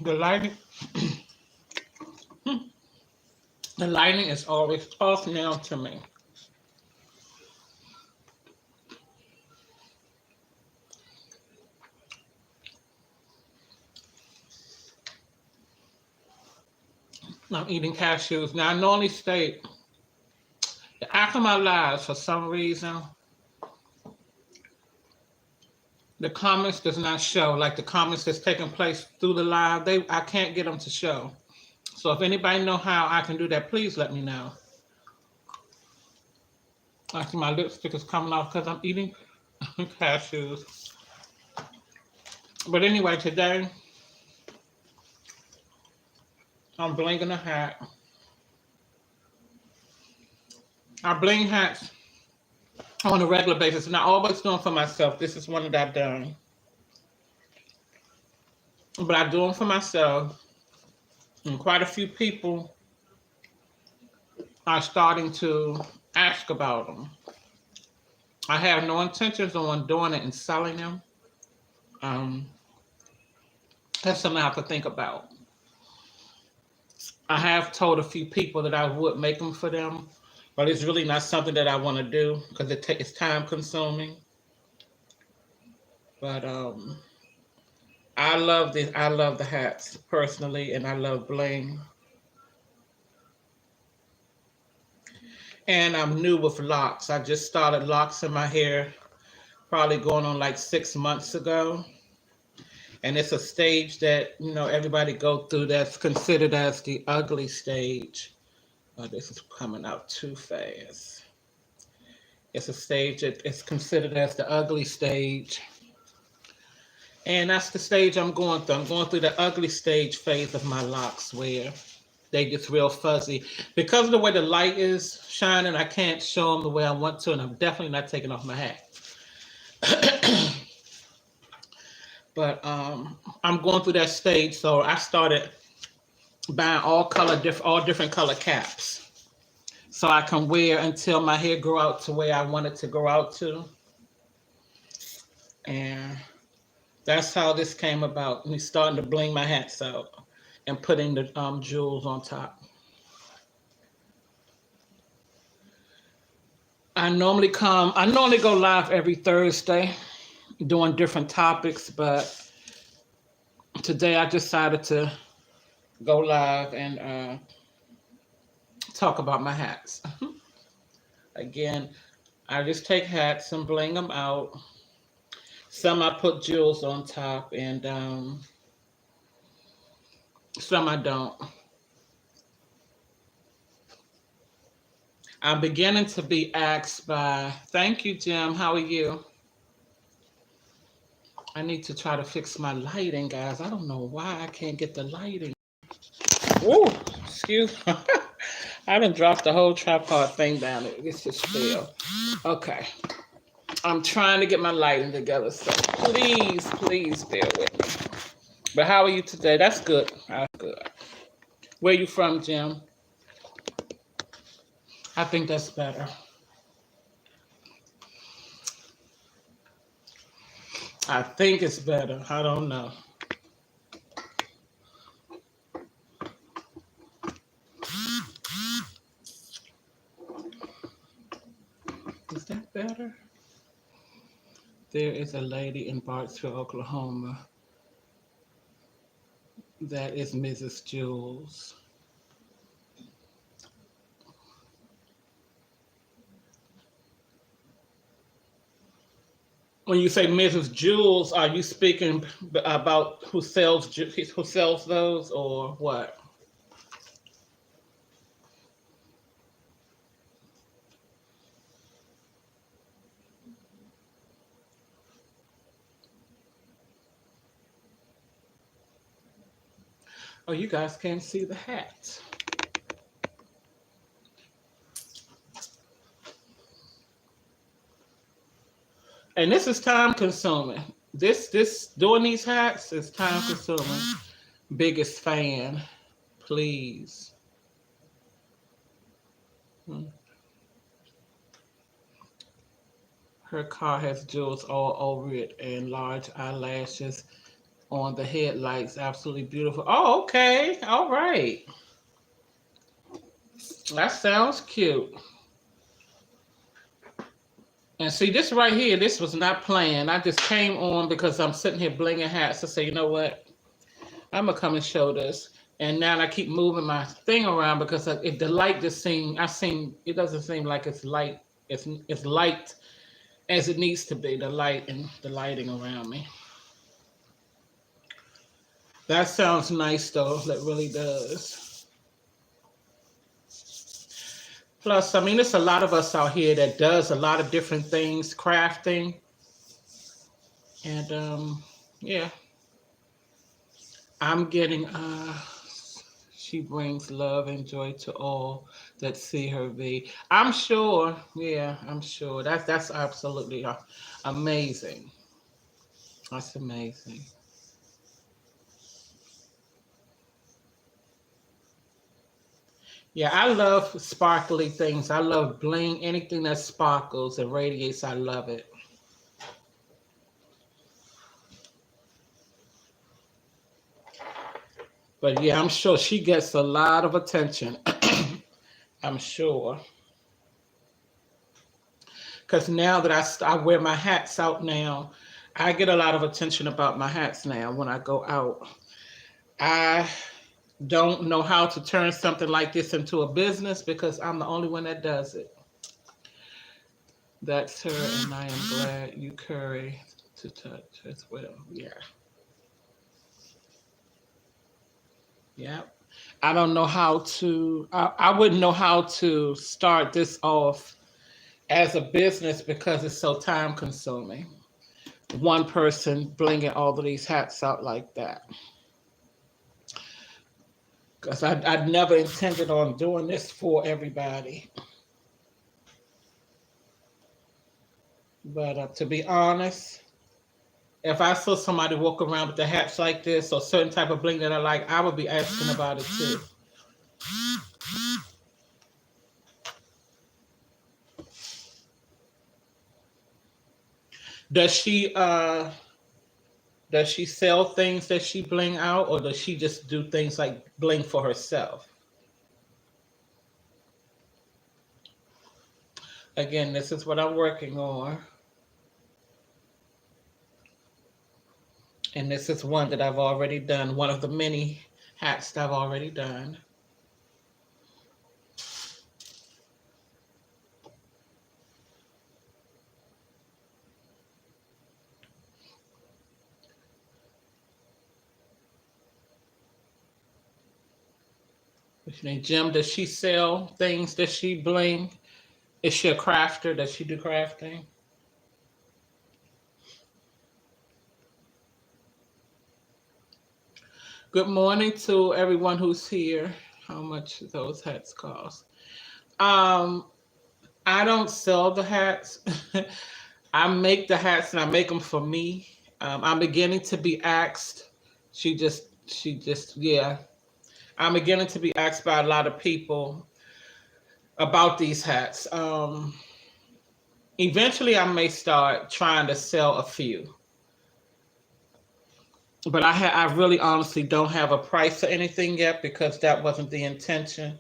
The lighting, the lighting is always off now to me. I'm eating cashews. Now, I normally state that after my lives, for some reason, the comments does not show, like the comments that's taking place through the live, I can't get them to show. So if anybody know how I can do that, please let me know. Actually, my lipstick is coming off because I'm eating cashews. But anyway, today, I'm blinging a hat. I bling hats on a regular basis, and I always do them for myself. This is one that I've done. But I do them for myself, and quite a few people are starting to ask about them. I have no intentions on doing it and selling them. Um, that's something I have to think about. I have told a few people that I would make them for them, but it's really not something that I want to do because it's time consuming. But I love this. I love the hats personally, and I love bling. And I'm new with locks. I just started locks in my hair, probably going on like 6 months ago. And it's a stage that everybody go through. That's considered as the ugly stage. Oh, this is coming out too fast. It's a stage that is considered as the ugly stage. And that's the stage I'm going through. I'm going through the ugly stage phase of my locks where they get real fuzzy. Because of the way the light is shining, I can't show them the way I want to, and I'm definitely not taking off my hat. But I'm going through that stage, so I started buying all different color caps, so I can wear until my hair grow out to where I want it to grow out to. And that's how this came about. Me starting to bling my hats out and putting the jewels on top. I normally go live every Thursday doing different topics, but today I decided to go live and talk about my hats. Again, I just take hats and bling them out. Some I put jewels on top, and some I don't. I'm beginning to be asked by, thank you, Jim, how are you? I need to try to fix my lighting, guys. I don't know why I can't get the lighting. Ooh, excuse me. I done dropped the whole tripod thing down. This just fell. Okay. I'm trying to get my lighting together, so please bear with me. But how are you today? That's good. That's good. Where you from, Jim? I think that's better. I think it's better. I don't know. Is that better? There is a lady in Bartsville, Oklahoma. That is Mrs. Jules. When you say Mrs. Jules, are you speaking about who sells those, or what? Oh, you guys can't see the hat. And this is time consuming. This doing these hats is time consuming. Biggest fan, please. Her car has jewels all over it and large eyelashes. on the headlights. Absolutely beautiful. Oh, okay. All right. That sounds cute. And see, this right here, this was not planned. I just came on because I'm sitting here blinging hats to say, you know what? I'm gonna come and show this. And now I keep moving my thing around because if the light just it doesn't seem like it's light. It's light as it needs to be. The light and the lighting around me. That sounds nice though. That really does. Plus, I mean, there's a lot of us out here that does a lot of different things, crafting, and yeah, I'm getting. She brings love and joy to all that see her be. I'm sure. Yeah, I'm sure. That's absolutely amazing. That's amazing. Yeah, I love sparkly things. I love bling. Anything that sparkles and radiates, I love it. But yeah, I'm sure she gets a lot of attention. I'm sure. Because now that I wear my hats out now, I get a lot of attention about my hats now when I go out. I don't know how to turn something like this into a business because I'm the only one that does it. That's her, and I am glad you curry to touch as well. Yeah. Yeah. I don't know how to, I wouldn't know how to start this off as a business because it's so time consuming. One person bringing all of these hats out like that. Because I'd never intended on doing this for everybody. But to be honest, if I saw somebody walk around with the hats like this or certain type of bling that I like, I would be asking about it too. Does she sell things that she bling out, or does she just do things like bling for herself? Again, this is what I'm working on. And this is one that I've already done, one of the many hats that I've already done. What's your name? Jim, does she sell things? Does she bling? Is she a crafter? Does she do crafting? Good morning to everyone who's here. How much those hats cost? Um, I don't sell the hats. I make the hats and I make them for me. I'm beginning to be asked. Yeah. I'm beginning to be asked by a lot of people about these hats. Eventually, I may start trying to sell a few, but I really honestly don't have a price or anything yet because that wasn't the intention.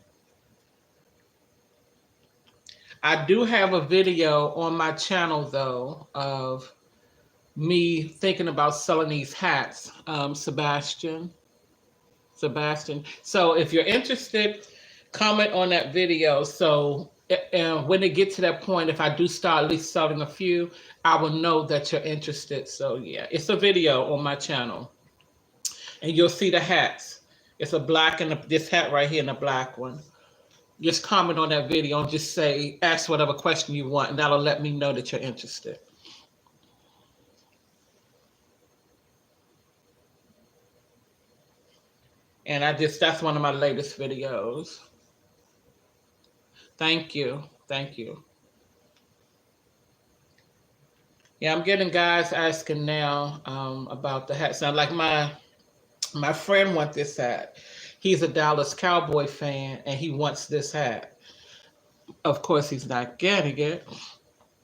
I do have a video on my channel though of me thinking about selling these hats, Sebastian. So if you're interested, comment on that video. So when it gets to that point, if I do start at least selling a few, I will know that you're interested. So yeah, it's a video on my channel, and you'll see the hats. It's a black and this hat right here and a black one. Just comment on that video and just say, ask whatever question you want, and that'll let me know that you're interested. And that's one of my latest videos. Thank you. Thank you. Yeah, I'm getting guys asking now about the hats. Now, like my friend wants this hat. He's a Dallas Cowboy fan, and he wants this hat. Of course, he's not getting it,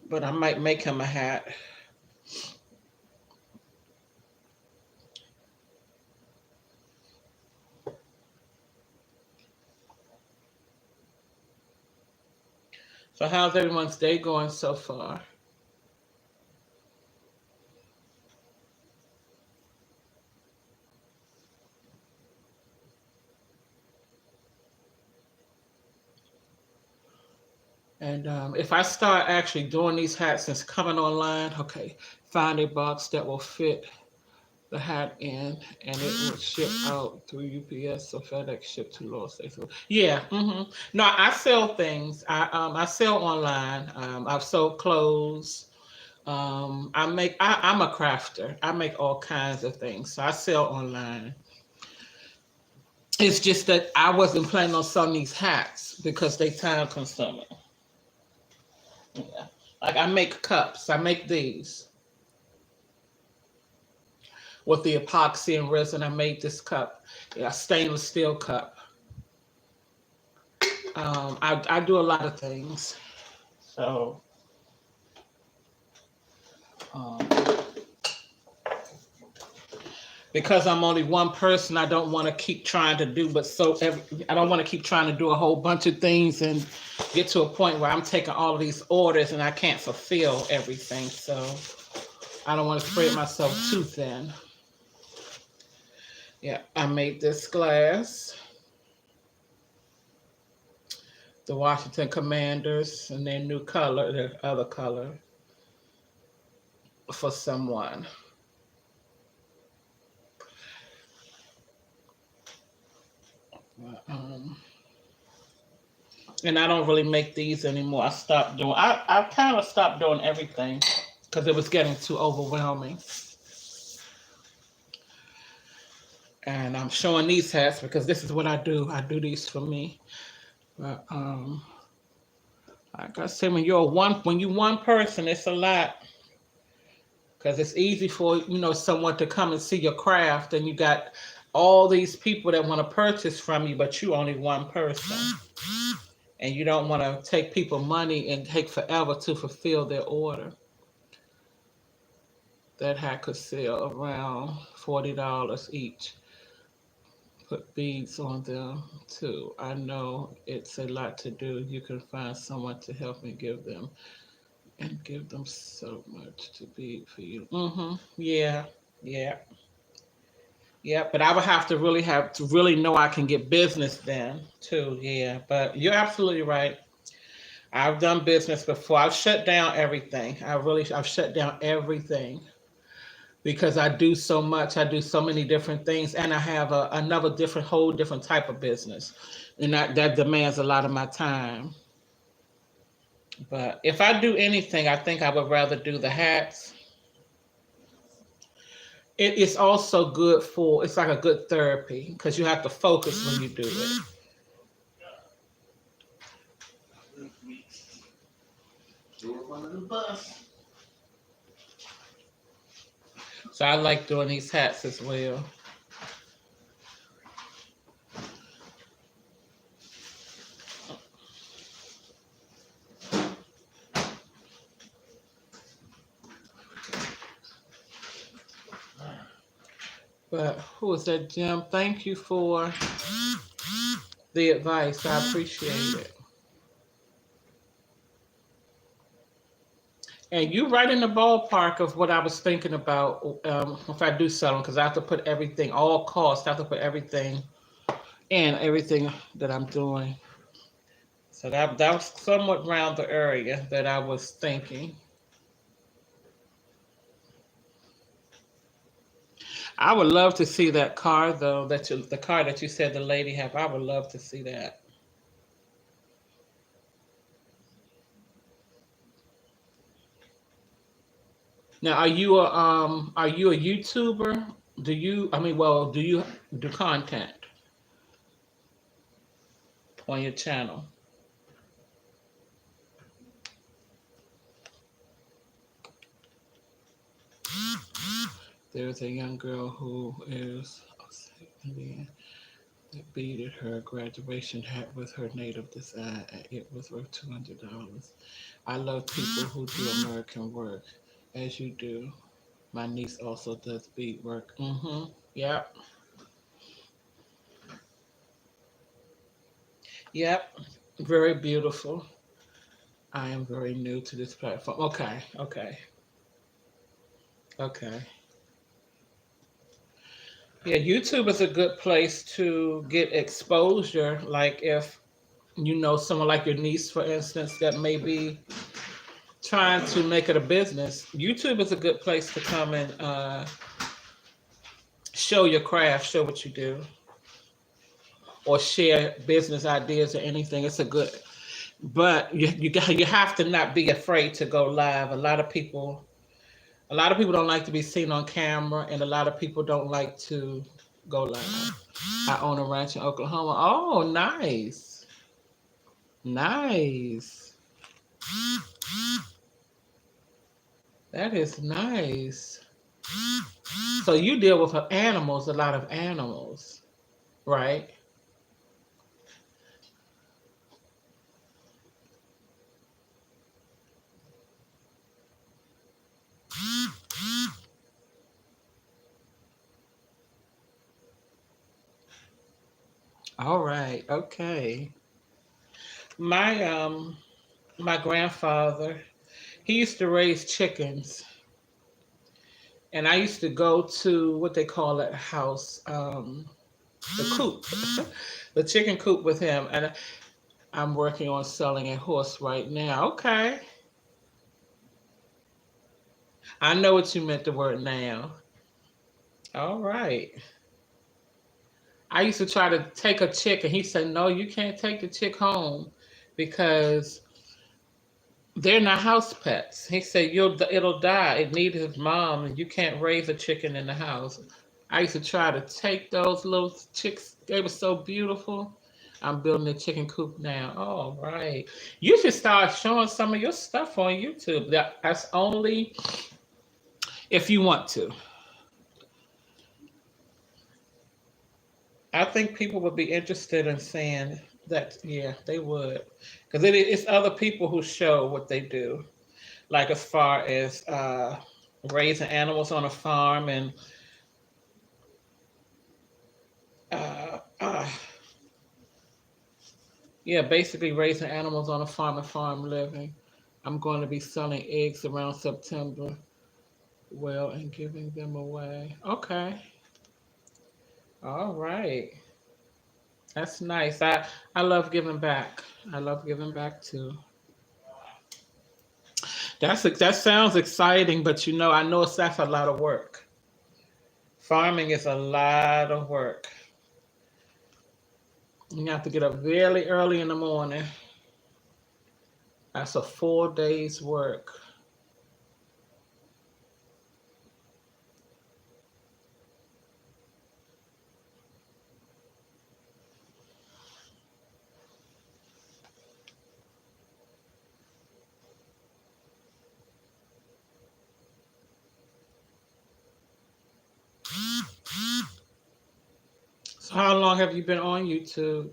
but I might make him a hat. So how's everyone's day going so far? And if I start actually doing these hats and it's coming online, okay, find a box that will fit the hat in, and it will ship out through UPS or FedEx, ship to Los Angeles. Yeah. No, I sell things. I sell online. I've sold clothes. I'm a crafter. I make all kinds of things. So I sell online. It's just that I wasn't planning on selling these hats because they time consuming. Yeah. Like I make cups. I make these with the epoxy and resin. I made this cup. Yeah, stainless steel cup. I do a lot of things. So um, because I'm only one person, I don't want to keep trying to do, I don't want to keep trying to do a whole bunch of things and get to a point where I'm taking all of these orders and I can't fulfill everything. So I don't want to spread myself too thin. Yeah, I made this glass, the Washington Commanders, and their new color, their other color for someone. Um, and I don't really make these anymore. I kind of stopped doing everything because it was getting too overwhelming. And I'm showing these hats because this is what I do. I do these for me. But like I said, when you one person, it's a lot because it's easy for someone to come and see your craft, and you got all these people that want to purchase from you, but you only one person, and you don't want to take people money and take forever to fulfill their order. That hat could sell around $40 each. Put beads on them too. I know it's a lot to do. You can find someone to help me give them so much to bead for you. Yeah, yeah, yeah. But I would have to really know I can get business then too. Yeah, but you're absolutely right. I've done business before. I've shut down everything. I've shut down everything because I do so much. I do so many different things, and I have another whole different type of business, and that demands a lot of my time. But if I do anything, I think I would rather do the hats. It's also good for. It's like a good therapy because you have to focus when you do it. So I like doing these hats as well. But who is that, Jim? Thank you for the advice. I appreciate it. And you right in the ballpark of what I was thinking about if I do sell them, because I have to put everything, all costs, I have to put everything in everything that I'm doing. So that was somewhat around the area that I was thinking. I would love to see that car though, the car that you said the lady have. I would love to see that. Now, are you a YouTuber? Do you do content on your channel? There's a young girl who is Indian that beaded her graduation hat with her native design, and it was worth $200. I love people who do American work, as you do. My niece also does bead work. Yep. Yep. Very beautiful. I am very new to this platform. Okay, okay, okay. Yeah, YouTube is a good place to get exposure. Like if you know someone like your niece, for instance, that may be trying to make it a business, YouTube is a good place to come and show your craft, show what you do, or share business ideas or anything. It's a good, but you have to not be afraid to go live. A lot of people don't like to be seen on camera, and a lot of people don't like to go live. I own a ranch in Oklahoma. Oh, nice, nice. That is nice. So you deal with animals, a lot of animals, right? All right. Okay. My my grandfather, he used to raise chickens, and I used to go to what they call that house, the coop, the chicken coop with him, and I'm working on selling a horse right now. Okay, I know what you meant the word now. All right. I used to try to take a chick, and he said, "No, you can't take the chick home because they're not house pets." He said, it'll die. It needs his mom, and you can't raise a chicken in the house." I used to try to take those little chicks. They were so beautiful. I'm building a chicken coop now. Oh, right. You should start showing some of your stuff on YouTube. That's only if you want to. I think people would be interested in seeing that. Yeah, they would, because it's other people who show what they do, like as far as raising animals on a farm and uh, uh, yeah, basically raising animals on a farm and farm living. I'm going to be selling eggs around September. Well, and giving them away. Okay. All right. That's nice. I love giving back. I love giving back too. That sounds exciting, but I know that's a lot of work. Farming is a lot of work. You have to get up really early in the morning. That's a 4 days work. So how long have you been on YouTube?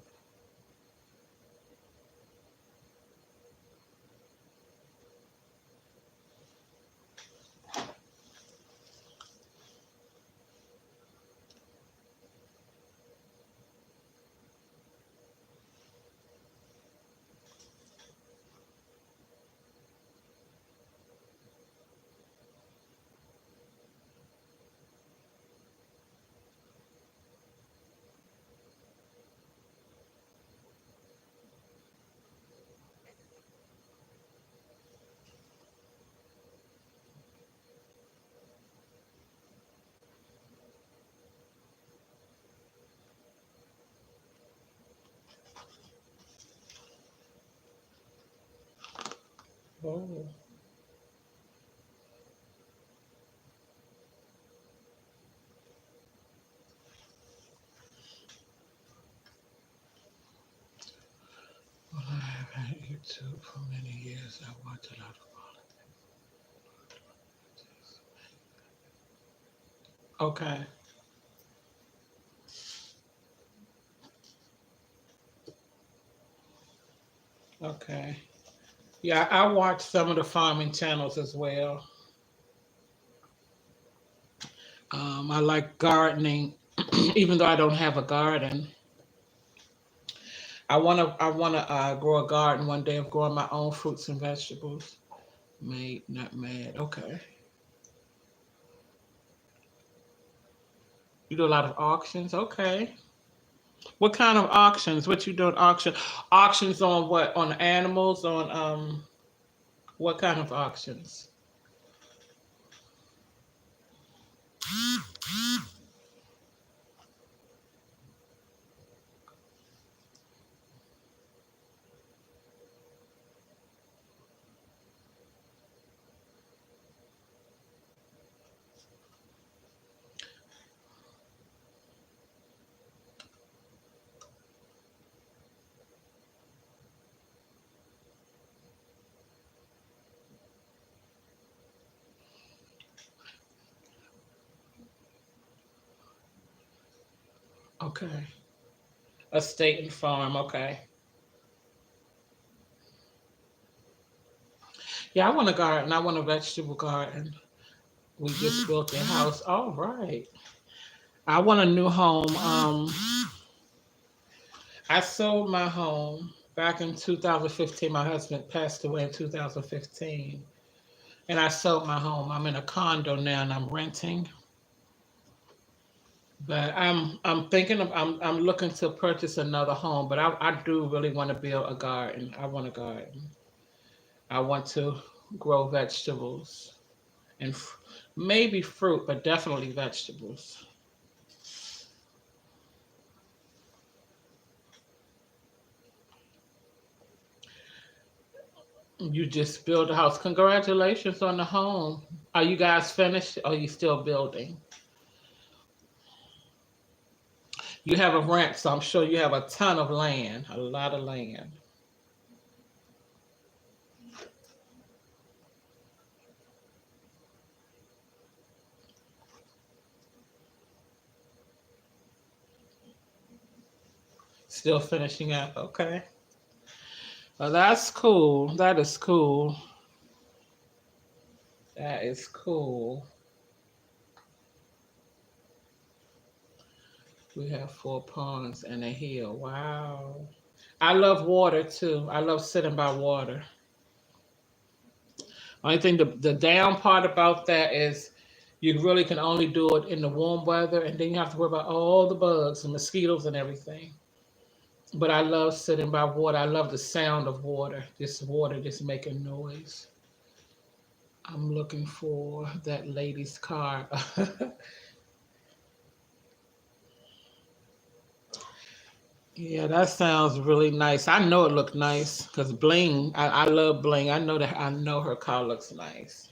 Oh, well, I have had YouTube for many years. I watch a lot of politics. Okay. Okay. Yeah, I watch some of the farming channels as well. I like gardening, even though I don't have a garden. I wanna grow a garden one day of growing my own fruits and vegetables. Made, not mad. Okay. You do a lot of auctions. Okay. What kind of auctions? What you doing auction? Auctions on what? On animals? On what kind of auctions? Okay. Estate and farm. Okay. Yeah, I want a garden. I want a vegetable garden. We just built a house. All right. I want a new home. I sold my home back in 2015. My husband passed away in 2015, and I sold my home. I'm in a condo now, and I'm renting. But I'm thinking of I'm looking to purchase another home. But I do really want to build a garden. I want a garden. I want to grow vegetables and maybe fruit, but definitely vegetables. You just build a house. Congratulations on the home. Are you guys finished? Or are you still building? You have a ranch, so I'm sure you have a ton of land, a lot of land. Still finishing up. Okay. Well, that's cool. That is cool. That is cool. We have four ponds and a hill. Wow. I love water too. I love sitting by water. Only thing the down part about that is you really can only do it in the warm weather, and then you have to worry about all the bugs and mosquitoes and everything. But I love sitting by water. I love the sound of water. Just water just making noise. I'm looking for that lady's car. Yeah, that sounds really nice. I know it looked nice because Bling. I love Bling. I know that. I know her car looks nice.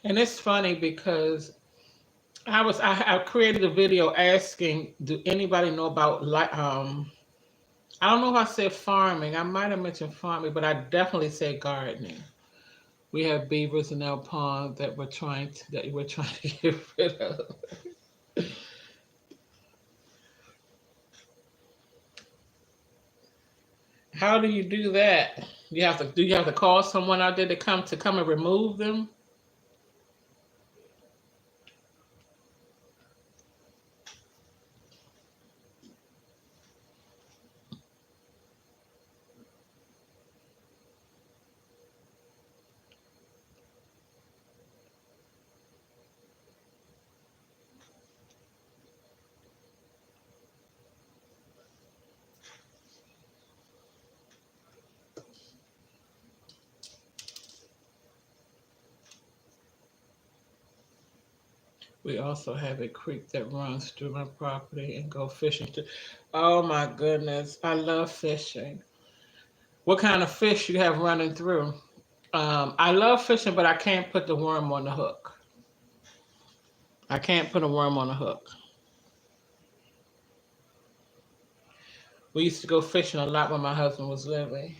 And it's funny because I created a video asking, do anybody know about like I don't know if I said farming. I might have mentioned farming, but I definitely said gardening. We have beavers in our pond that we're trying to get rid of. How do you do that? Do you have to call someone out there to come and remove them? We also have a creek that runs through my property and go fishing too. Oh my goodness, I love fishing. What kind of fish you have running through? I love fishing, but I can't put the worm on the hook. I can't put a worm on the hook. We used to go fishing a lot when my husband was living.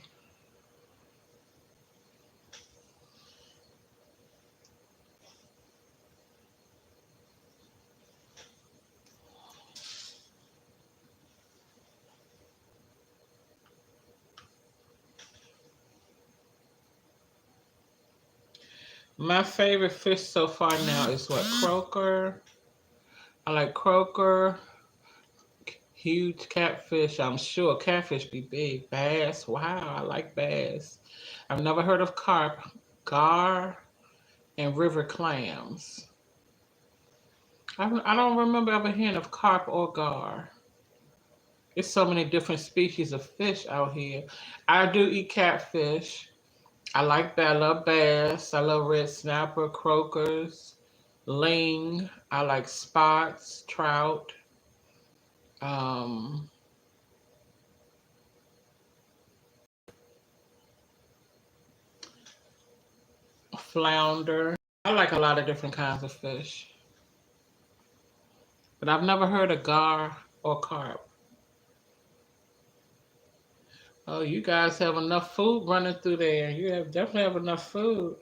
My favorite fish so far now is what? Croaker. I like croaker, huge catfish. I'm sure catfish be big. Bass. Wow, I like bass. I've never heard of carp. Gar and river clams. I don't remember ever hearing of carp or gar. There's so many different species of fish out here. I do eat catfish. I like that. I love bass. I love red snapper, croakers, ling. I like spots, trout, um, flounder. I like a lot of different kinds of fish, but I've never heard of gar or carp. Oh, you guys have enough food running through there. You have definitely have enough food.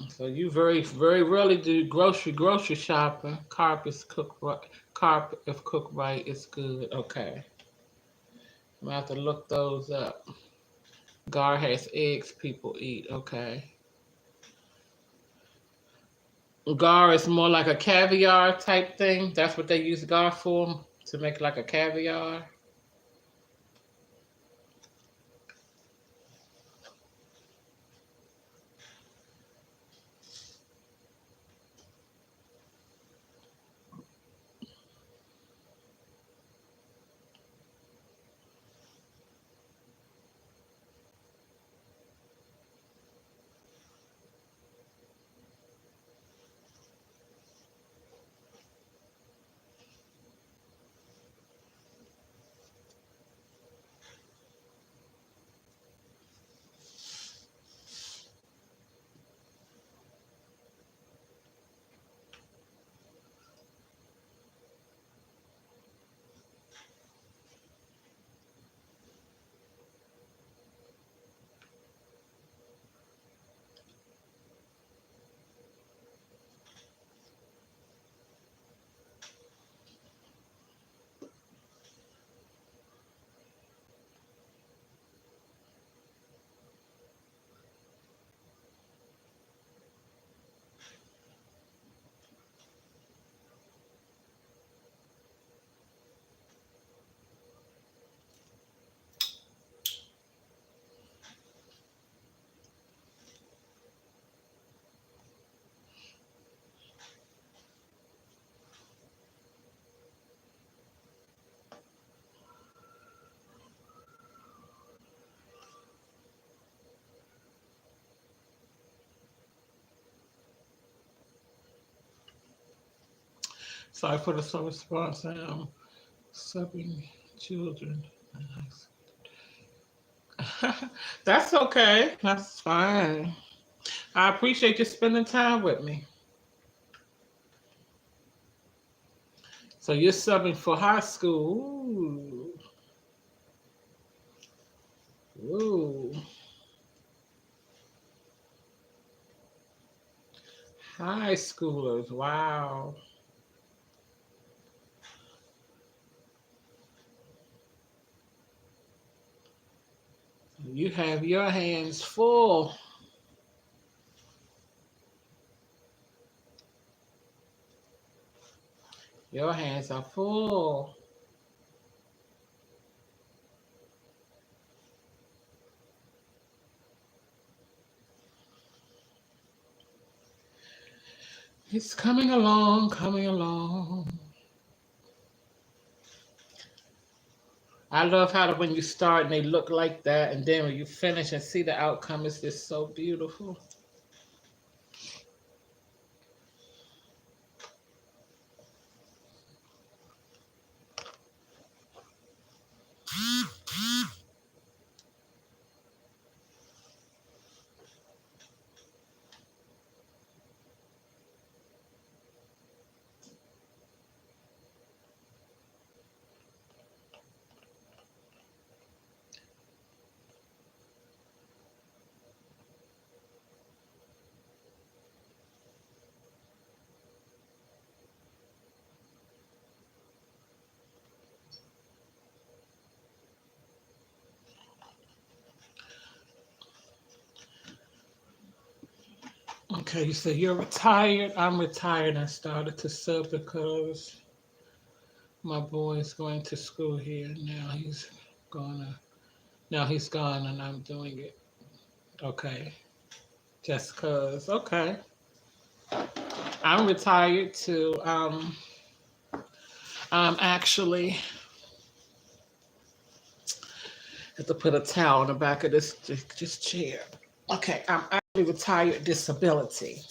So you very rarely do grocery shopping. Carp is cooked right. Carp, if cooked right, is good. Okay, I'm gonna have to look those up. Gar has eggs people eat. Okay, gar is more like a caviar type thing. That's what they use gar for, to make like a caviar. Sorry for the slow response. I'm subbing children. That's okay. That's fine. I appreciate you spending time with me. So you're subbing for high school. Ooh. Ooh. High schoolers. Wow. You have your hands full. Your hands are full. It's coming along, coming along. I love how when you start and they look like that, and then when you finish and see the outcome, it's just so beautiful. Okay, you said you're retired. I'm retired. I started to sub because my boy is going to school here. Gonna now he's gone and I'm doing it. Okay. Just cause. Okay. I'm retired too. I'm actually have to put a towel on the back of this chair. Okay, I'm actually retired disability.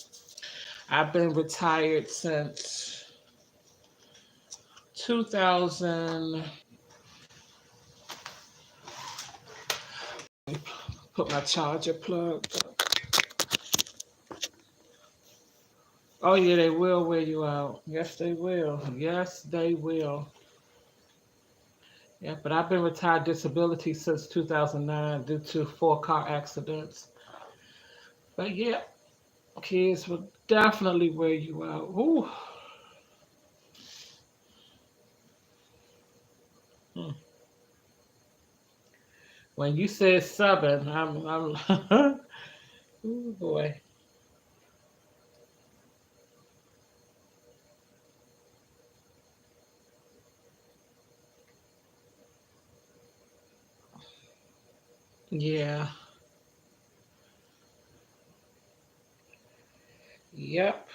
I've been retired since 2000. Put my charger plug. Oh yeah, they will wear you out. Yes, they will. Yes, they will. Yeah, but I've been retired disability since 2009 due to 4 car accidents. But yeah, kids will definitely wear you out. Ooh. Hmm. When you said seven, I'm ooh boy. Yeah. Yep.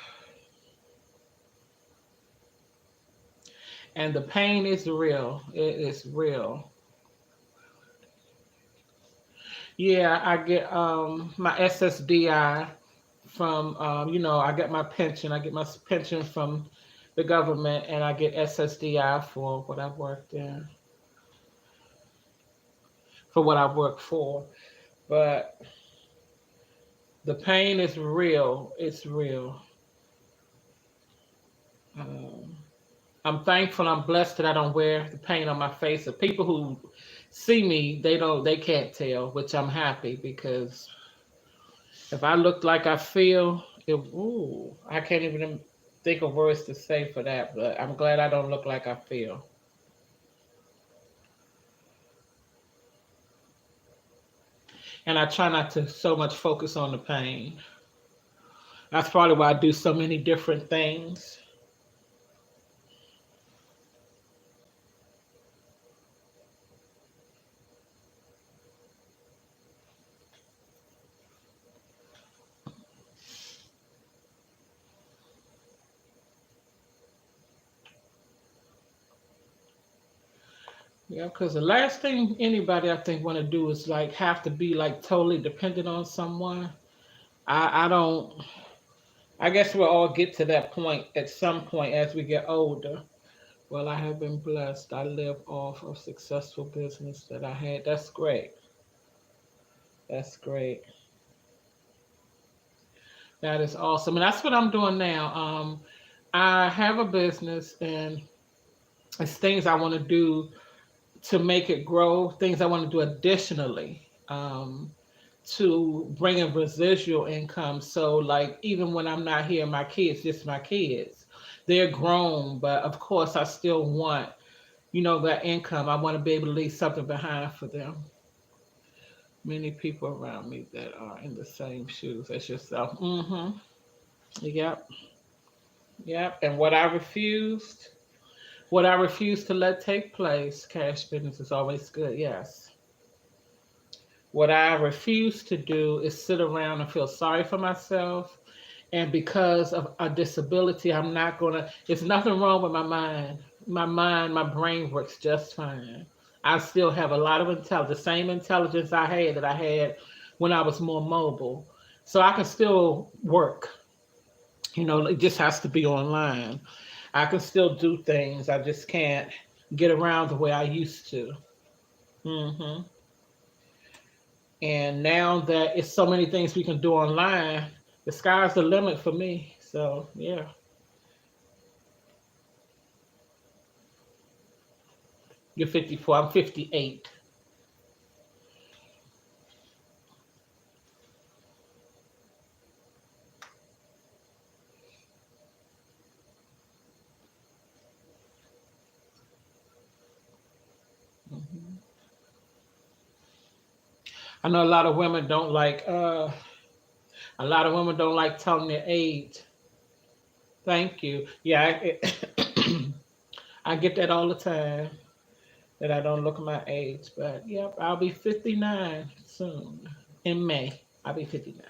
And the pain is real. It is real. Yeah, I get my SSDI from I get my pension. I get my pension from the government, and I get SSDI for what I've worked in, for what I've worked for. But the pain is real. It's real. Um, I'm thankful. I'm blessed that I don't wear the pain on my face. The people who see me, they can't tell, which I'm happy because if I looked like I feel, I can't even think of words to say for that. But I'm glad I don't look like I feel. And I try not to so much focus on the pain. That's probably why I do so many different things. Yeah, because the last thing anybody I think want to do is like have to be like totally dependent on someone. I don't. I guess we'll all get to that point at some point as we get older. Well, I have been blessed. I live off of successful business that I had. That's great. That's great. That is awesome. And that's what I'm doing now. I have a business and it's things I want to do to make it grow, things I want to do additionally to bring in residual income. So, like, even when I'm not here, my kids, just my kids, they're grown, but of course, I still want, that income. I want to be able to leave something behind for them. Many people around me that are in the same shoes as yourself. Mm-hmm. Yep. Yep. And what I refused to let take place, cash business is always good. Yes. What I refuse to do is sit around and feel sorry for myself. And because of a disability, I'm not going to, there's nothing wrong with my mind. My brain works just fine. I still have a lot of intelligence, the same intelligence I had when I was more mobile. So I can still work. It just has to be online. I can still do things. I just can't get around the way I used to. hmm And now that it's so many things we can do online, the sky's the limit for me. So yeah, you're 54. I'm 58. Mhm. I know a lot of women don't like A lot of women don't like telling their age. Thank you. Yeah, I get that all the time that I don't look at my age. But yep, I'll be 59 soon in May. I'll be 59.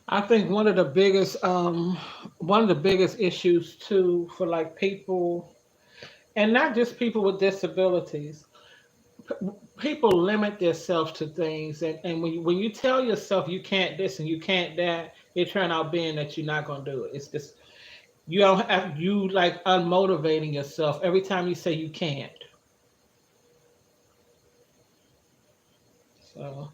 I think one of the biggest issues too for like people, and not just people with disabilities, people limit themselves to things, and when you tell yourself you can't this and you can't that, it turn out being that you're not gonna do it. It's just you don't have you like unmotivating yourself every time you say you can't. So,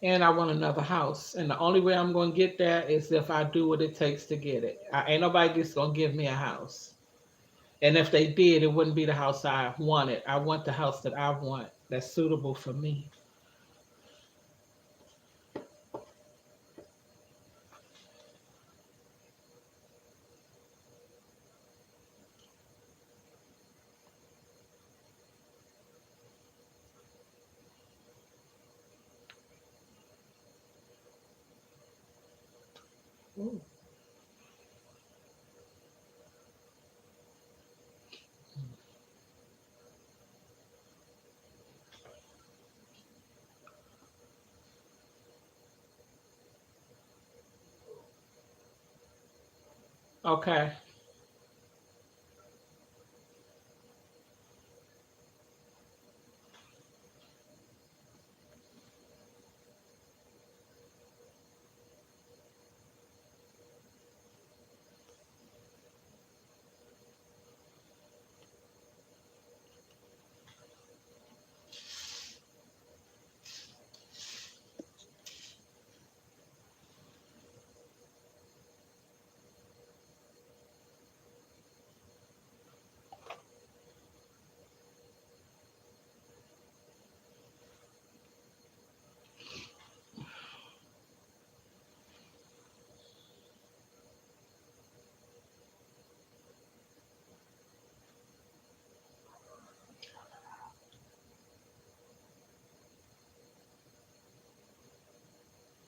and I want another house, and the only way I'm gonna get that is if I do what it takes to get it. Ain't nobody just gonna give me a house. And if they did, it wouldn't be the house I wanted. I want the house that I want that's suitable for me. Ooh. Okay.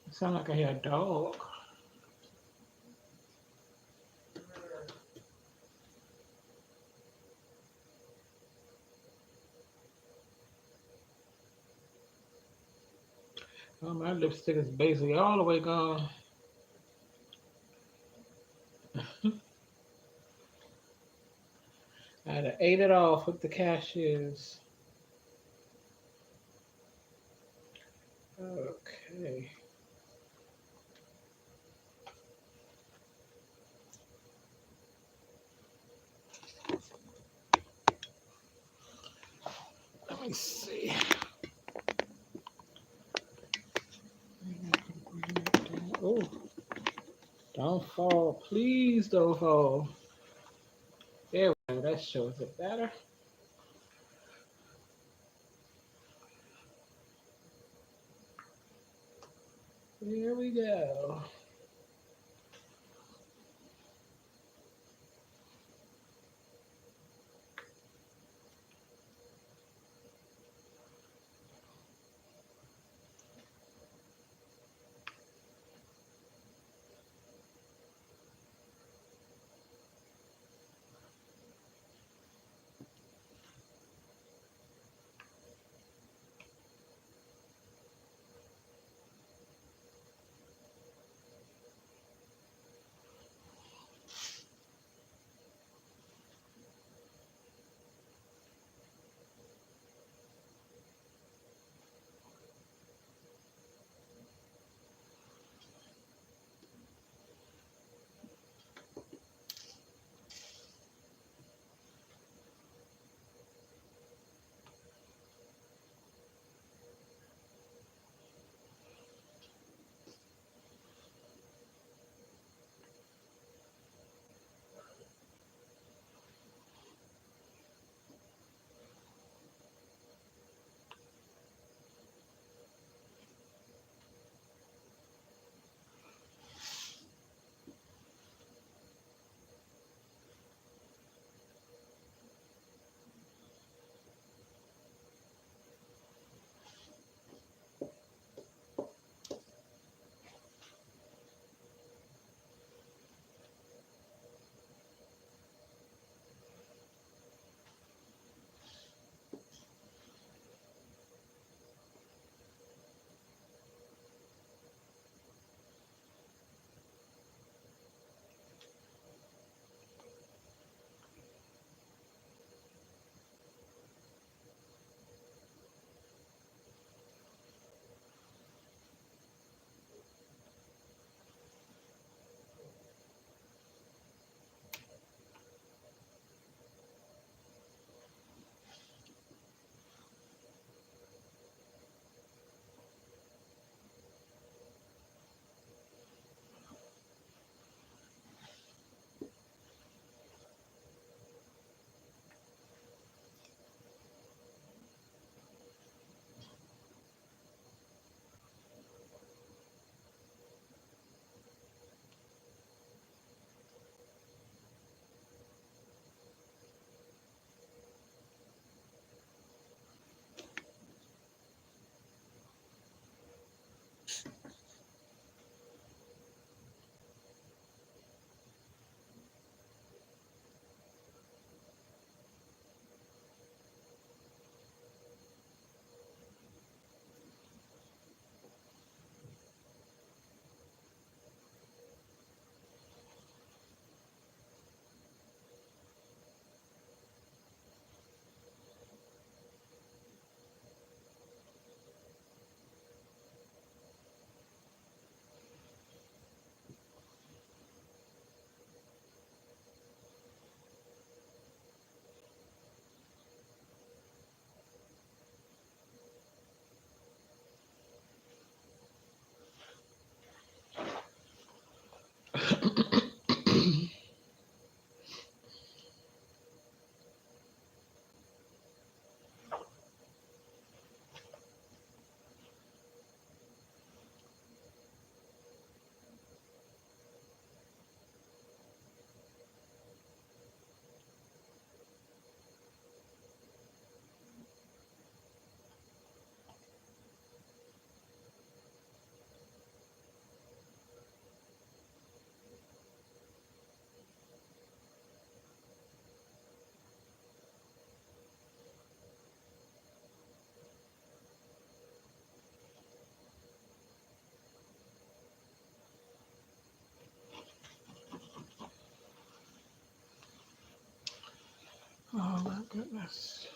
It sound like I hear a dog. Oh, my lipstick is basically all the way gone. I had to ate it off with the cashews. Okay. Let me see. Oh, don't fall. Please don't fall. There we go. That shows it better. Here we go. Oh my goodness.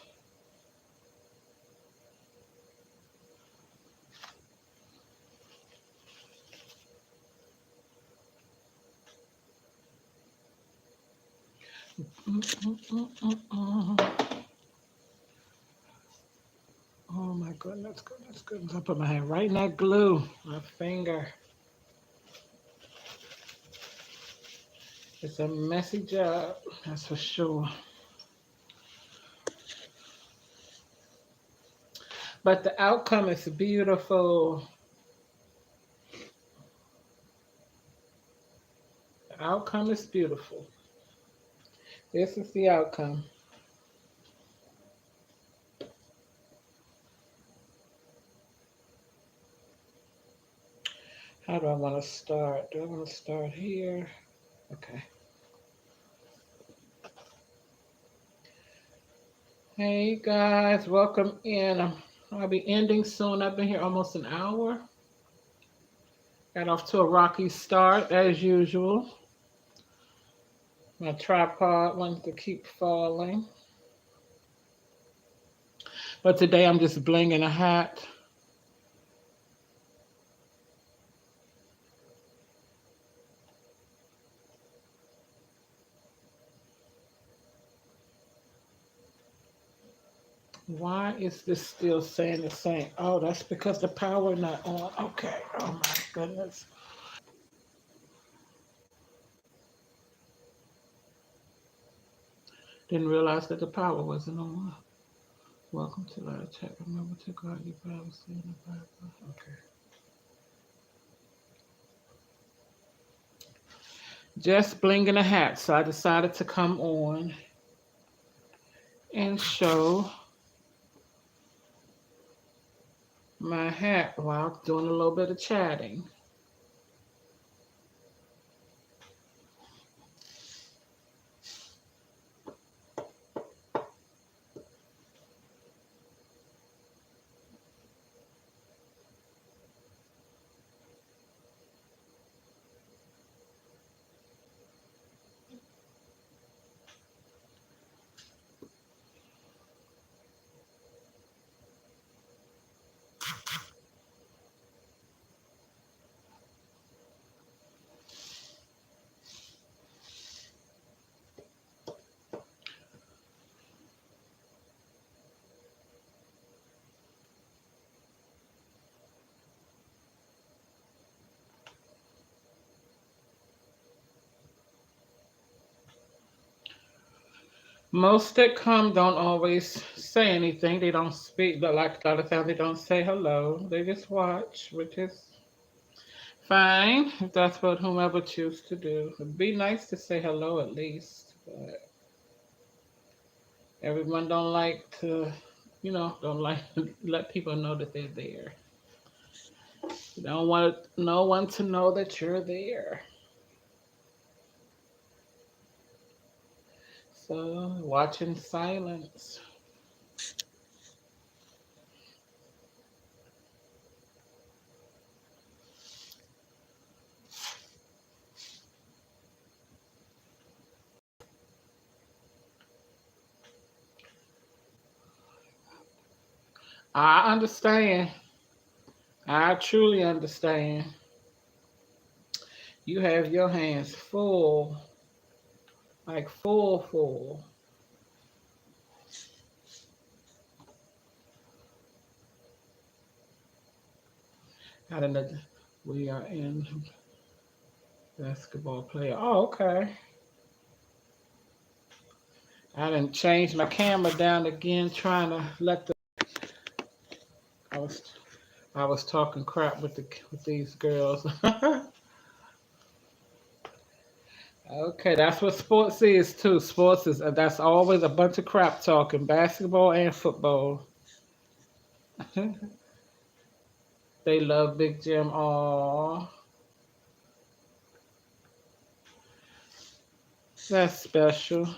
Oh my goodness, goodness, goodness. I put my hand right in that glue. My finger. It's a messy job, that's for sure. But the outcome is beautiful. The outcome is beautiful. This is the outcome. How do I want to start? Do I want to start here? Okay. Hey guys, welcome in. I'll be ending soon. I've been here almost an hour. Got off to a rocky start as usual. My tripod wants to keep falling. But today I'm just blinging a hat. Why is this still saying the same? Oh, that's because the power not on. Okay. Oh my goodness. Didn't realize that the power wasn't on. Welcome to live chat. Remember to guard your privacy in the Bible. Okay. Just blinging a hat, so I decided to come on and show my hat while doing a little bit of chatting. Most that come don't always say anything. They don't speak, but like a lot of times they don't say hello. They just watch, which is fine if that's what whomever choose to do. It'd be nice to say hello at least, but everyone don't like to, don't like to let people know that they're there. You don't want no one to know that you're there. So watch in silence. I understand. I truly understand. You have your hands full, like full, full. I don't know. We are in basketball player. Oh, okay. I didn't change my camera down again, trying to let the. I was I was talking crap with these girls. Okay, that's what sports is too. Sports is that's always a bunch of crap talking, basketball and football. They love Big Jim. Aw, that's special.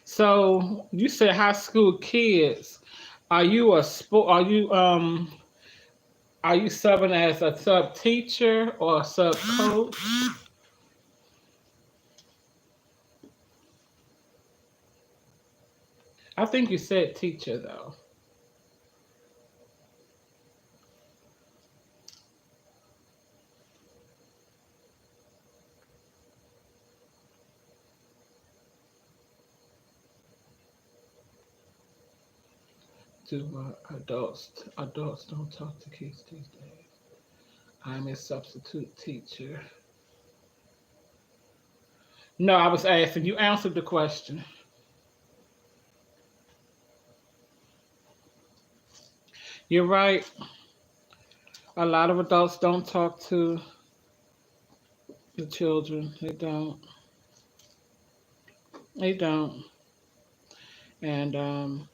So you said high school kids. Are you a sport? Are you subbing as a sub teacher or a sub coach? I think you said teacher though. Do adults don't talk to kids these days? I'm a substitute teacher. No, I was asking. You answered the question. You're right. A lot of adults don't talk to the children. They don't. They don't. And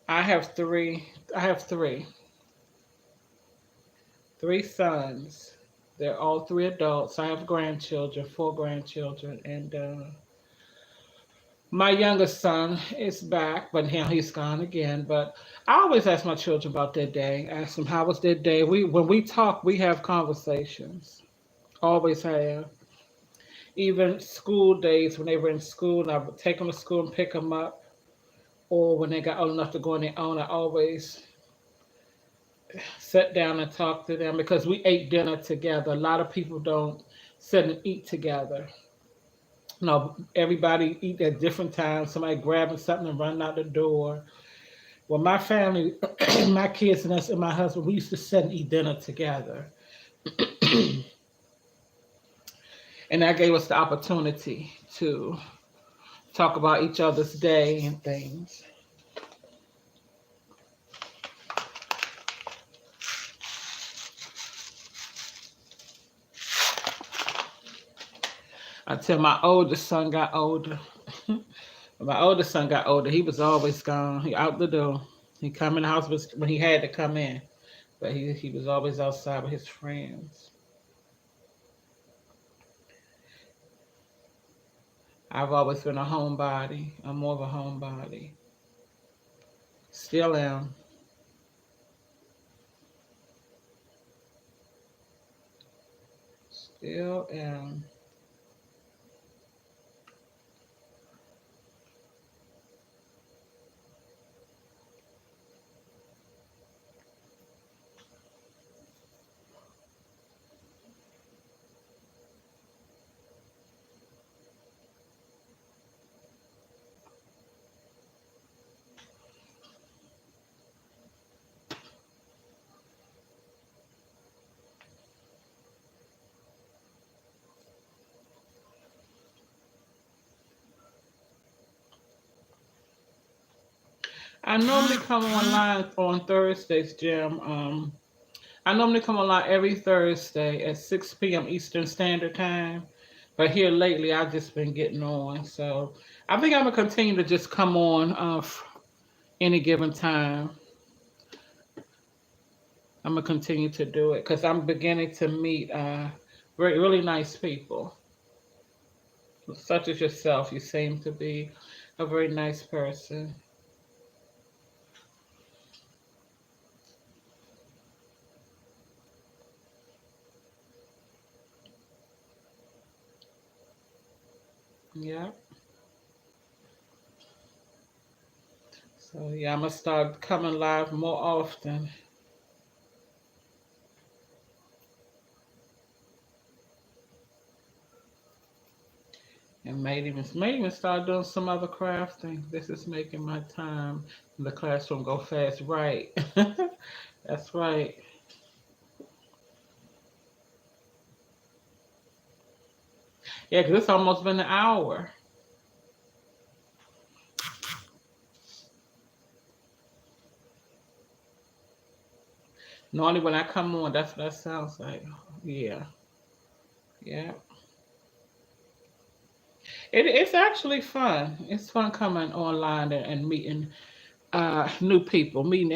I have three. I have three sons. They're all three adults. I have grandchildren, four grandchildren, and my youngest son is back, but now he's gone again. But I always ask my children about their day. Ask them how was their day. When we talk, we have conversations. Always have. Even school days when they were in school, and I would take them to school and pick them up, or when they got old enough to go on their own, I always sit down and talk to them because we ate dinner together. A lot of people don't sit and eat together. No, everybody eat at different times. Somebody grabbing something and running out the door. Well, my family, my kids and us and my husband, we used to sit and eat dinner together, and that gave us the opportunity to talk about each other's day and things. Until my oldest son got older. My oldest son got older. He was always gone. He out the door. He come in the house when he had to come in, but he was always outside with his friends. I've always been a homebody. I'm more of a homebody. Still am. Still am. I normally come online on Thursdays, Jim. I normally come online every Thursday at 6 p.m. Eastern Standard Time. But here lately, I've just been getting on. So I think I'm going to continue to just come on any given time. I'm going to continue to do it because I'm beginning to meet really nice people, such as yourself. You seem to be a very nice person. Yeah. So yeah, I'm gonna start coming live more often, and maybe even start doing some other crafting. This is making my time in the classroom go fast. Right. That's right. Yeah, 'cause it's almost been an hour. Normally when I come on, that's what that sounds like. Yeah. Yeah. It's actually fun. It's fun coming online and meeting new people, meeting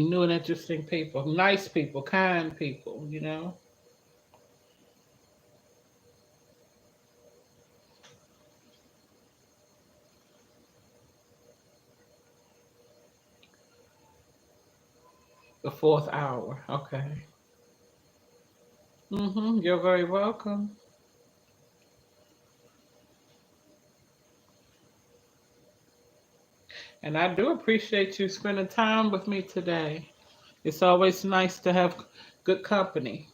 new and interesting people, nice people, kind people. The fourth hour. Okay. You're very welcome. And I do appreciate you spending time with me today. It's always nice to have good company.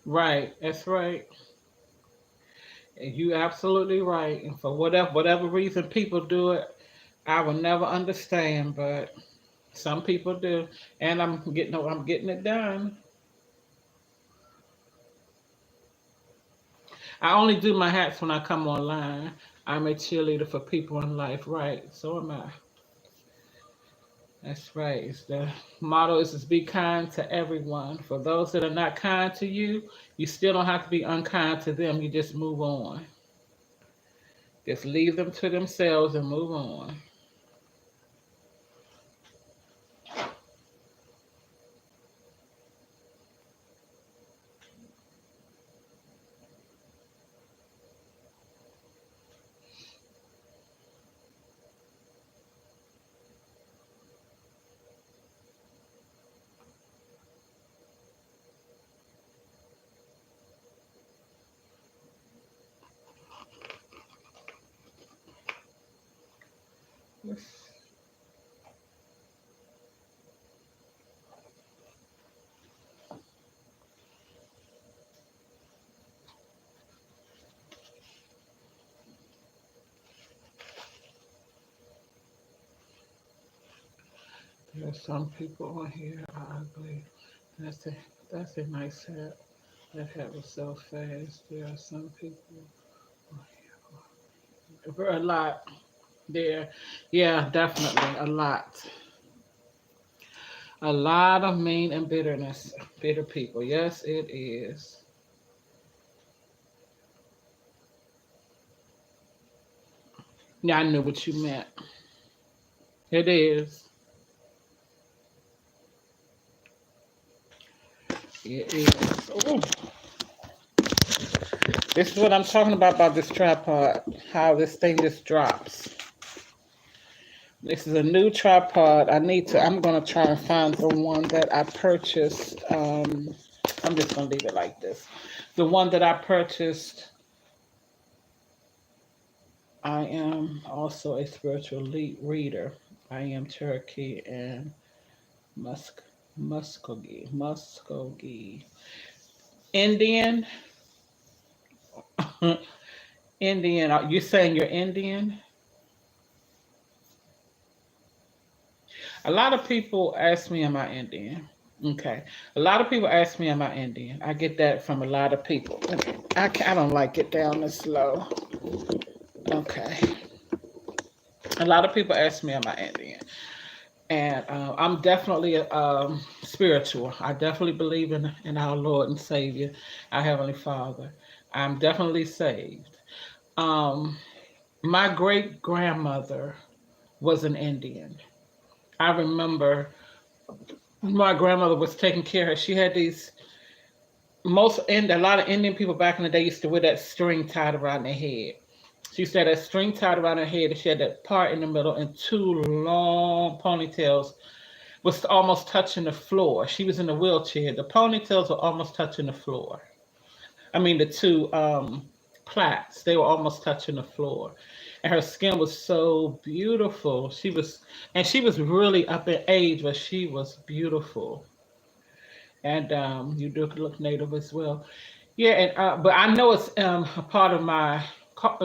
Right. That's right. And you absolutely right. And for whatever reason people do it, I will never understand, but some people do. And I'm getting it done. I only do my hats when I come online. I'm a cheerleader for people in life, right? So am I. That's right. It's the motto is to be kind to everyone. For those that are not kind to you, you still don't have to be unkind to them. You just move on. Just leave them to themselves and move on. There's some people on here are ugly. That's a that's a nice hat. That hat was so fast. There are some people on here. A lot there. Yeah, definitely a lot. A lot of mean and bitterness. Bitter people. Yes, it is. Yeah, I knew what you meant. It is. It is. Ooh. This is what I'm talking about this tripod. How this thing just drops. This is a new tripod. I'm gonna try and find the one that I purchased. I'm just gonna leave it like this. The one that I purchased, I am also a spiritual reader. I am Cherokee and Muskogee. Indian. Indian. Are you saying you're Indian? A lot of people ask me, am I Indian? Okay. A lot of people ask me, am I Indian? I get that from a lot of people. I don't like it down this low. Okay. A lot of people ask me, am I Indian? And I'm definitely spiritual. I definitely believe in our Lord and Savior, our Heavenly Father. I'm definitely saved. Um, my great grandmother was an Indian. I remember my grandmother was taking care of her. She had these a lot of Indian people back in the day used to wear that string tied around their head. She said that string tied around her head, and she had that part in the middle and two long ponytails was almost touching the floor. She was in a wheelchair. The ponytails were almost touching the floor. I mean, the two plaits, they were almost touching the floor. And her skin was so beautiful. She was really up in age, but she was beautiful. And you do look native as well. Yeah, and but I know it's a part of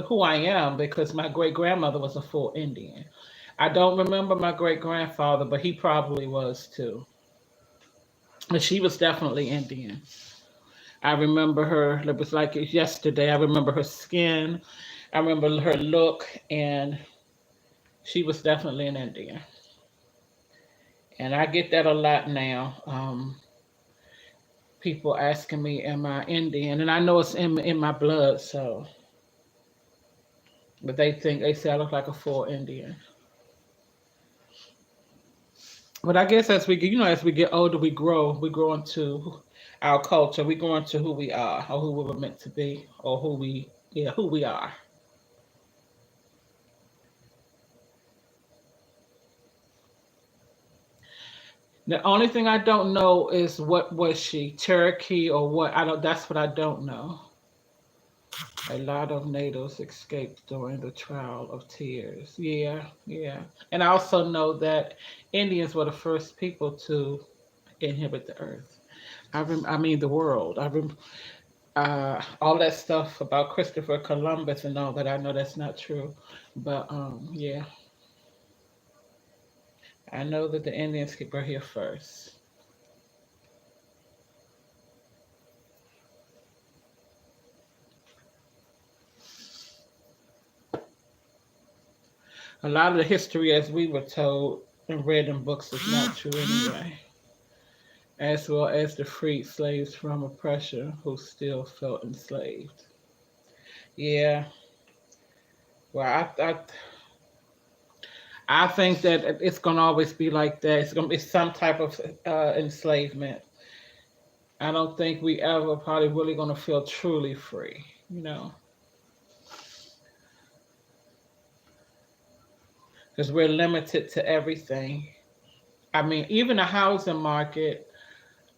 who I am because my great grandmother was a full Indian. I don't remember my great grandfather, but he probably was too. And she was definitely Indian. I remember her. It was like yesterday. I remember her skin. I remember her look, and she was definitely an Indian. And I get that a lot now. people asking me, "Am I Indian?" And I know it's in my blood. So, but they say I look like a full Indian. But I guess as we get, as we get older, we grow into our culture. We grow into who we are, or who we were meant to be, or who we are. The only thing I don't know is what was she, Cherokee or what? I don't. That's what I don't know. A lot of natives escaped during the Trial of Tears. Yeah, yeah. And I also know that Indians were the first people to inhabit the earth. I mean the world. All that stuff about Christopher Columbus and all that. I know that's not true, but yeah, I know that the Indians were here first. A lot of the history, as we were told and read in books, is not true anyway. As well as the freed slaves from oppression who still felt enslaved. Yeah, well, I think that it's gonna always be like that. It's gonna be some type of enslavement. I don't think we ever probably really gonna feel truly free. Because we're limited to everything. I mean, even the housing market,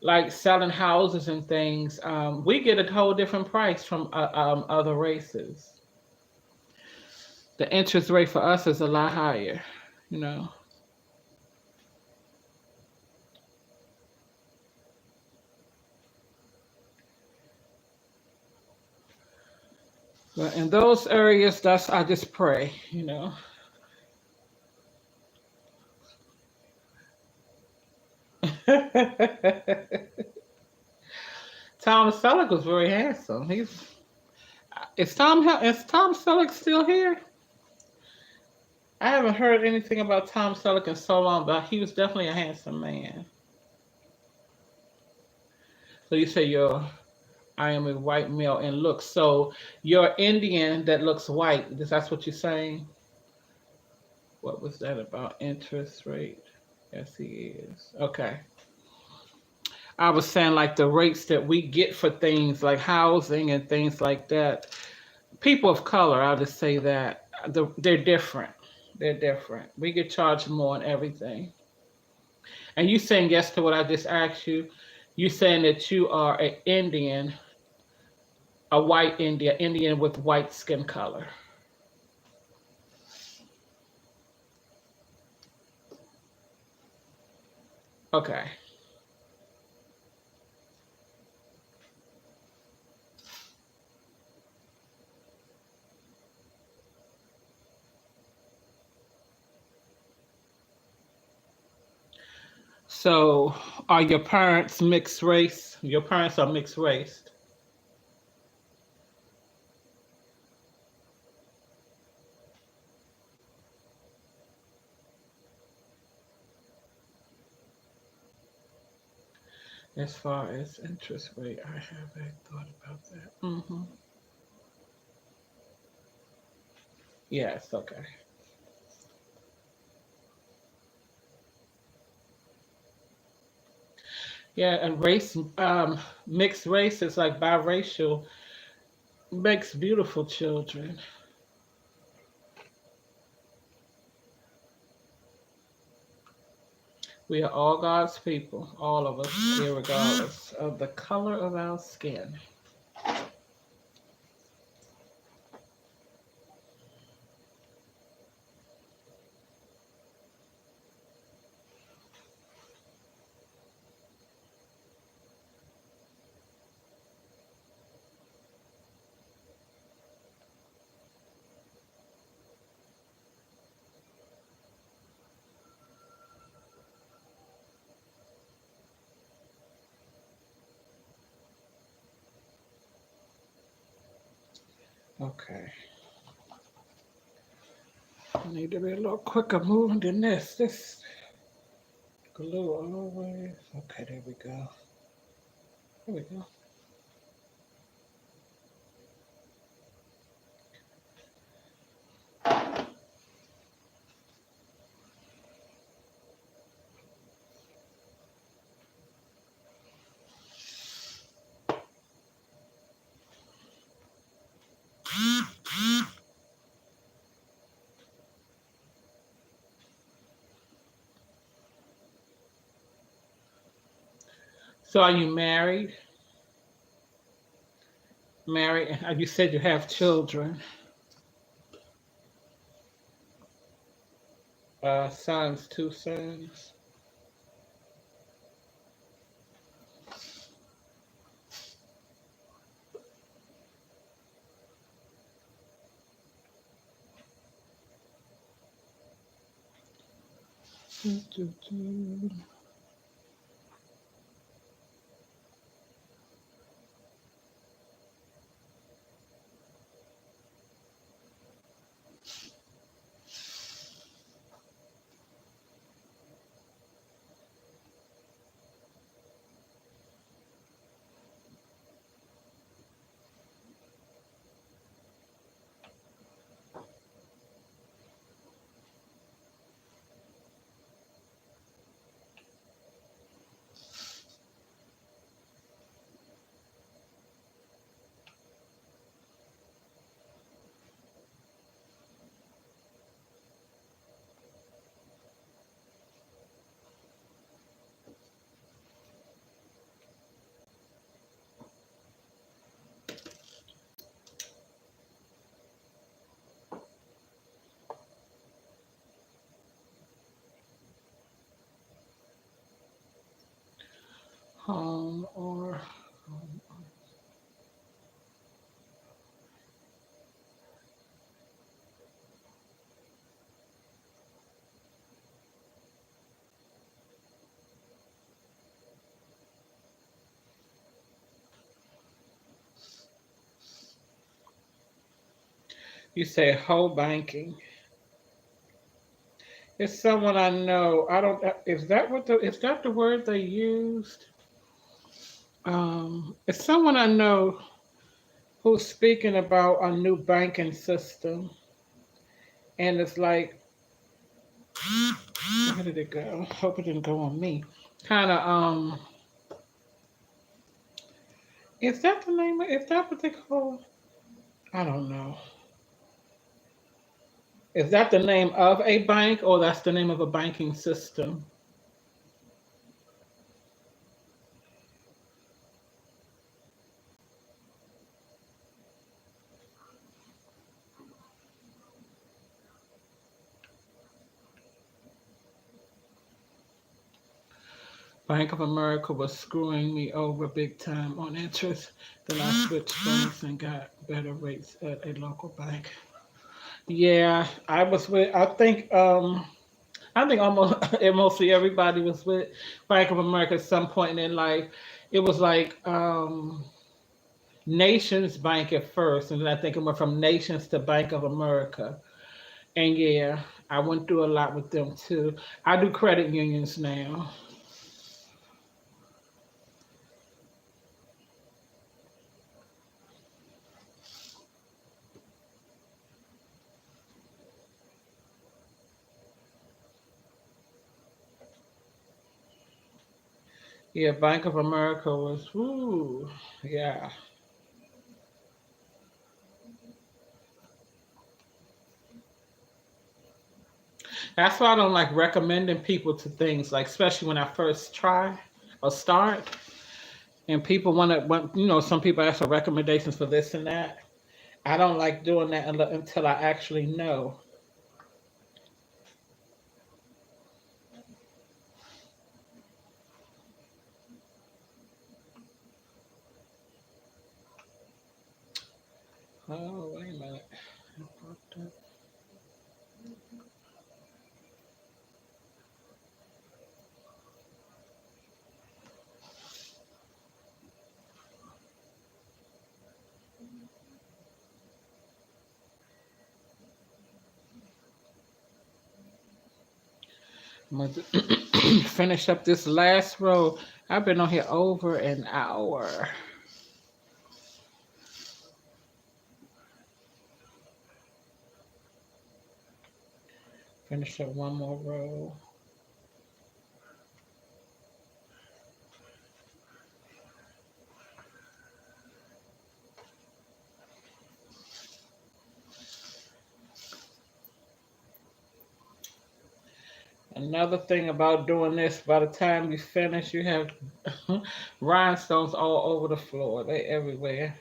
like selling houses and things, we get a whole different price from other races. The interest rate for us is a lot higher, you know. But in those areas, that's I just pray. Tom Selleck was very handsome. Is Tom Selleck still here? I haven't heard anything about Tom Selleck in so long, but he was definitely a handsome man. So you say I am a white male and looks. So you're Indian that looks white. That's what you're saying? What was that about? Interest rate? Yes, he is. Okay. I was saying like the rates that we get for things like housing and things like that. People of color, I'll just say that they're different. They're different. We get charged more on everything. And you saying yes to what I just asked you? You saying that you are an Indian, a white Indian with white skin color. Okay. So are your parents mixed race? Your parents are mixed race. As far as interest rate, I haven't thought about that. Yes, okay. Yeah, and mixed race is like biracial, makes beautiful children. We are all God's people, all of us, irregardless of the color of our skin. Okay. I need to be a little quicker moving than this. This glue always. Okay, there we go. Here we go. So are you married? Married? You said you have children. Sons, two sons. Home or you say whole banking. It's someone I know. I don't. Is that what the? Is that the word they used? It's someone I know who's speaking about a new banking system, and it's like, where did it go? Hope it didn't go on me. Kind of. Is that the name? Is that what they call? I don't know. Is that the name of a bank, or that's the name of a banking system? Bank of America was screwing me over big time on interest. Then I switched banks and got better rates at a local bank. Yeah, I was with. I think almost mostly everybody was with Bank of America at some point in their life. It was like Nations Bank at first, and then I think it went from Nations to Bank of America. And yeah, I went through a lot with them too. I do credit unions now. Yeah, Bank of America was, woo, yeah. That's why I don't like recommending people to things, like especially when I first try or start, and people want, some people ask for recommendations for this and that. I don't like doing that until I actually know. Oh, wait a minute. I'm gonna finish up this last row. I've been on here over an hour. Finish up one more row. Another thing about doing this, by the time you finish, you have rhinestones all over the floor. They everywhere.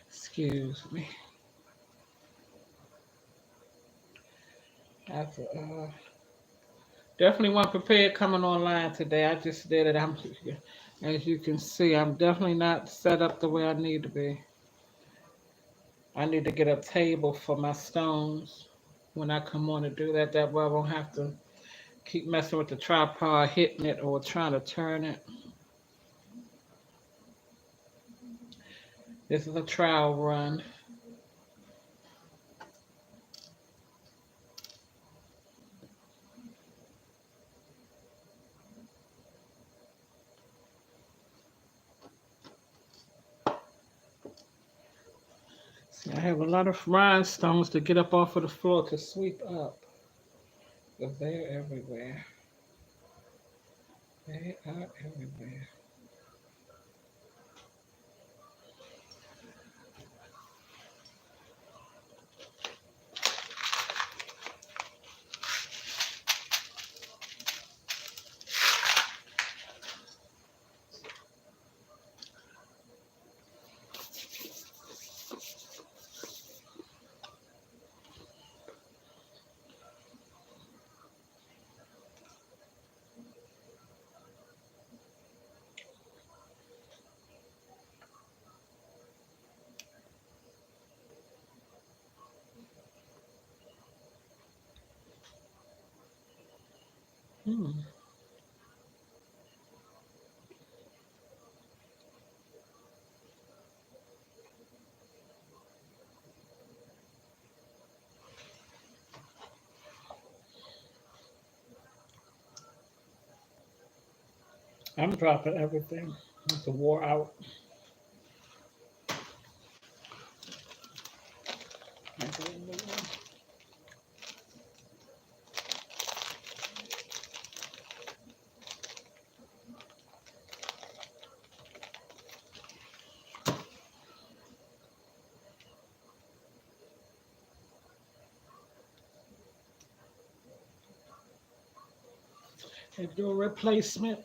Excuse me. That's definitely wasn't prepared coming online today. I just did it. As you can see, I'm definitely not set up the way I need to be. I need to get a table for my stones when I come on to do that. That way I won't have to keep messing with the tripod, hitting it or trying to turn it. This is a trial run. See, I have a lot of rhinestones to get up off of the floor to sweep up. Because they're everywhere. They are everywhere. Hmm. I'm dropping everything. It's a wore out. And do a replacement.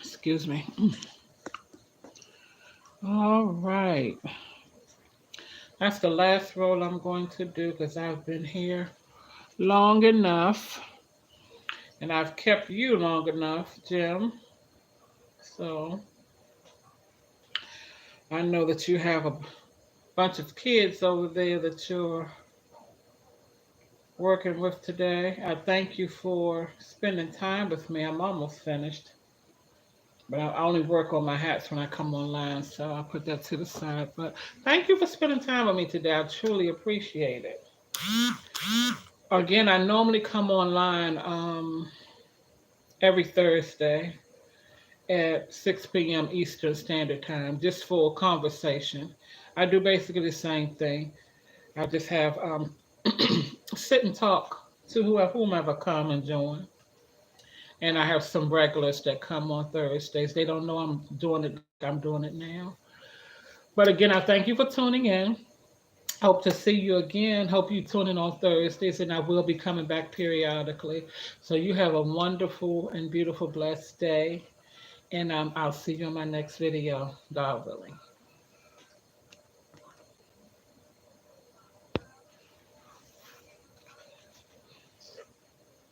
Excuse me. All right. That's the last roll I'm going to do because I've been here long enough and I've kept you long enough, Jim. So I know that you have a bunch of kids over there that you're working with today. I thank you for spending time with me. I'm almost finished. But I only work on my hats when I come online, so I'll put that to the side. But thank you for spending time with me today. I truly appreciate it. Again, I normally come online every Thursday at 6 p.m. Eastern Standard Time just for a conversation. I do basically the same thing. I just have sit and talk to whomever come and join. And I have some regulars that come on Thursdays. They don't know I'm doing it like I'm doing it now. But again, I thank you for tuning in. Hope to see you again. Hope you tune in on Thursdays, and I will be coming back periodically. So you have a wonderful and beautiful, blessed day, and I'll see you in my next video, God willing.